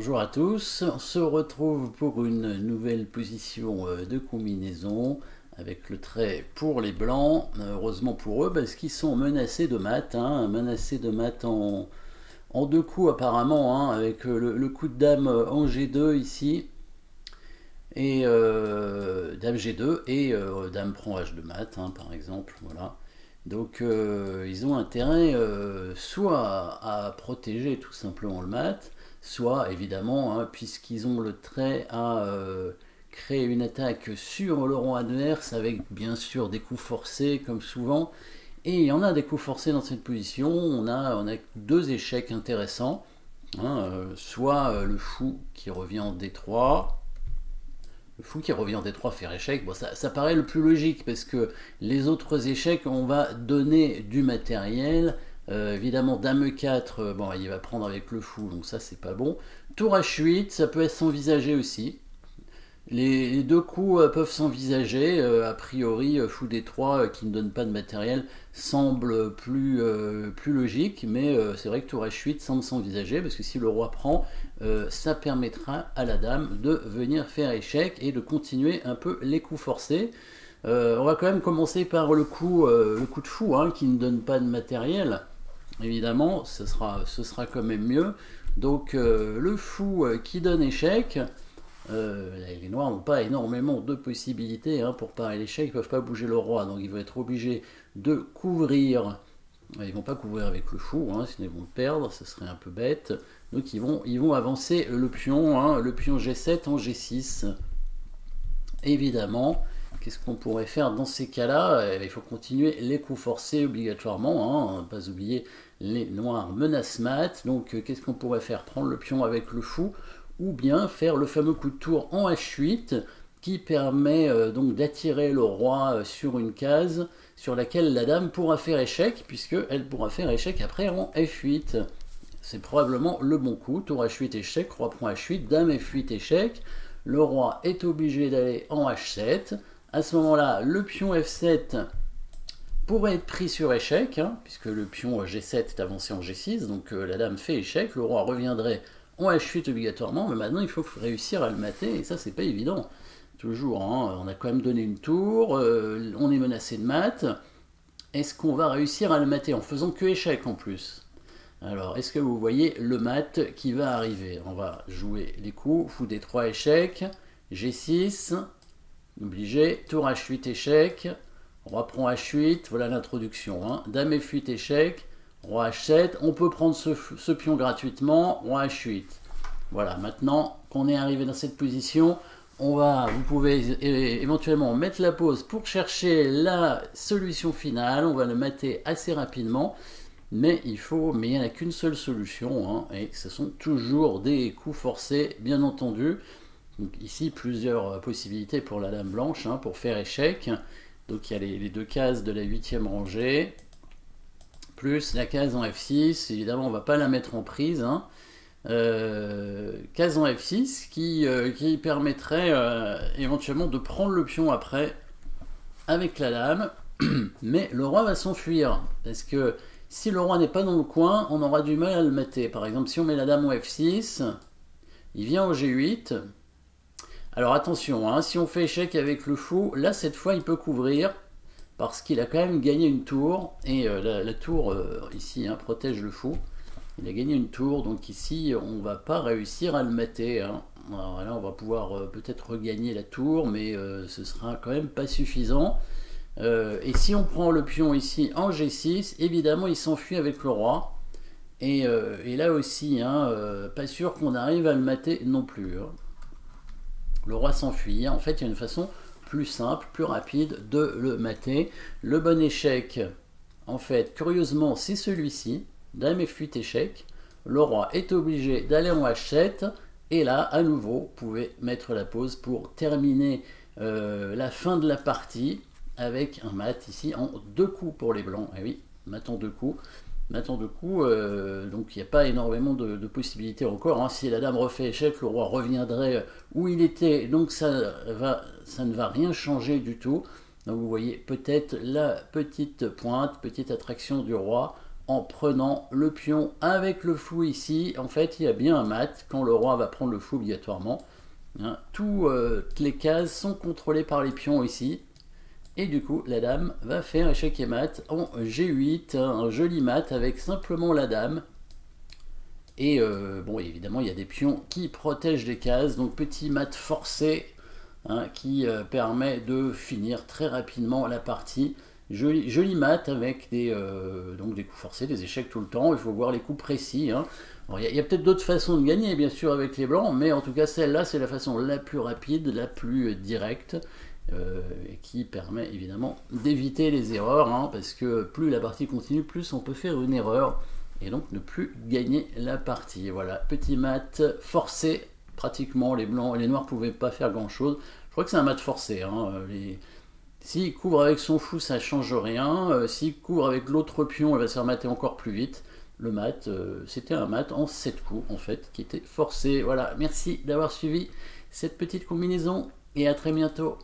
Bonjour à tous, on se retrouve pour une nouvelle position de combinaison avec le trait pour les blancs. Heureusement pour eux parce qu'ils sont menacés de mat, menacés de mat en deux coups apparemment, avec le coup de dame en G2 ici, et dame G2 et dame prend H de mat par exemple, voilà. Donc ils ont intérêt soit à protéger tout simplement le mat, soit évidemment, puisqu'ils ont le trait à créer une attaque sur le roi adverse avec bien sûr des coups forcés comme souvent. Et il y en a des coups forcés dans cette position, on a deux échecs intéressants, soit le fou qui revient en D3, le fou qui revient en D3 faire échec, bon, ça paraît le plus logique parce que les autres échecs, on va donner du matériel. Évidemment, dame E4, bon, il va prendre avec le fou, donc ça c'est pas bon. Tour H8, ça peut être s'envisager aussi. Les deux coups peuvent s'envisager. A priori, fou D3 qui ne donne pas de matériel semble plus logique, mais c'est vrai que tour H8 semble s'envisager parce que si le roi prend, ça permettra à la dame de venir faire échec et de continuer un peu les coups forcés. On va quand même commencer par le coup de fou qui ne donne pas de matériel. Évidemment, ce sera quand même mieux. Donc le fou qui donne échec. Les noirs n'ont pas énormément de possibilités pour parer l'échec, ils ne peuvent pas bouger le roi, donc ils vont être obligés de couvrir. Ils ne vont pas couvrir avec le fou, sinon ils vont le perdre, ce serait un peu bête. Donc ils vont avancer le pion G7 en G6. Évidemment, qu'est-ce qu'on pourrait faire dans ces cas-là? Il faut continuer les coups forcés obligatoirement, ne pas oublier les noirs menacent mat. Donc qu'est-ce qu'on pourrait faire? Prendre le pion avec le fou, ou bien faire le fameux coup de tour en H8 qui permet donc d'attirer le roi sur une case sur laquelle la dame pourra faire échec, puisqu'elle pourra faire échec après en F8. C'est probablement le bon coup. Tour H8 échec, roi prend H8, dame F8 échec. Le roi est obligé d'aller en H7. À ce moment-là, le pion F7 pourrait être pris sur échec, puisque le pion G7 est avancé en G6, donc la dame fait échec, le roi reviendrait en H8 obligatoirement, mais maintenant il faut réussir à le mater, et ça c'est pas évident. Toujours, on a quand même donné une tour, on est menacé de mat. Est-ce qu'on va réussir à le mater en faisant que échec en plus? Alors, est-ce que vous voyez le mat qui va arriver? On va jouer les coups, fou D3 échec, G6, obligé, tour H8 échec, roi prend H8, voilà l'introduction, dame F8 échec, roi H7, on peut prendre ce pion gratuitement, roi H8. Voilà, maintenant qu'on est arrivé dans cette position, vous pouvez éventuellement mettre la pause pour chercher la solution finale, on va le mater assez rapidement, mais il n'y en a qu'une seule solution, et ce sont toujours des coups forcés, bien entendu. Donc ici, plusieurs possibilités pour la dame blanche, pour faire échec. Donc il y a les deux cases de la 8e rangée, plus la case en F6, évidemment on ne va pas la mettre en prise, case en F6 qui permettrait éventuellement de prendre le pion après avec la dame, mais le roi va s'enfuir, parce que si le roi n'est pas dans le coin, on aura du mal à le mater. Par exemple, si on met la dame en F6, il vient au G8, alors attention, si on fait échec avec le fou, là cette fois il peut couvrir, parce qu'il a quand même gagné une tour, et la tour ici protège le fou. Il a gagné une tour, donc ici on ne va pas réussir à le mater. Alors là on va pouvoir peut-être regagner la tour, mais ce sera quand même pas suffisant. Et si on prend le pion ici en G6, évidemment il s'enfuit avec le roi. Et là aussi, pas sûr qu'on arrive à le mater non plus. Le roi s'enfuit. En fait, il y a une façon plus simple, plus rapide de le mater. Le bon échec, en fait, curieusement, c'est celui-ci. Dame F8 échec. Le roi est obligé d'aller en H7. Et là, à nouveau, vous pouvez mettre la pause pour terminer la fin de la partie avec un mat ici en deux coups pour les blancs. Eh oui, mat en deux coups. Donc il n'y a pas énormément de possibilités encore. Si la dame refait échec, le roi reviendrait où il était, donc ça ne va rien changer du tout. Donc vous voyez peut-être la petite pointe, petite attraction du roi en prenant le pion avec le fou ici. En fait, il y a bien un mat quand le roi va prendre le fou obligatoirement. Hein, toutes les cases sont contrôlées par les pions ici. Et du coup, la dame va faire échec et mat en G8, un joli mat avec simplement la dame. Et bon, évidemment, il y a des pions qui protègent les cases, donc petit mat forcé hein, qui permet de finir très rapidement la partie. Joli mat avec donc des coups forcés, des échecs tout le temps. Il faut voir les coups précis. Hein. Il y a peut-être d'autres façons de gagner, bien sûr, avec les blancs, mais en tout cas, celle-là, c'est la façon la plus rapide, la plus directe. Et qui permet évidemment d'éviter les erreurs, hein, parce que plus la partie continue, plus on peut faire une erreur et donc ne plus gagner la partie. Voilà, petit mat forcé, pratiquement les blancs et les noirs ne pouvaient pas faire grand chose. Je crois que c'est un mat forcé. Hein, s'il couvre avec son fou, ça ne change rien. S'il couvre avec l'autre pion, il va se faire mater encore plus vite. Le mat, c'était un mat en 7 coups en fait, qui était forcé. Voilà, merci d'avoir suivi cette petite combinaison et à très bientôt.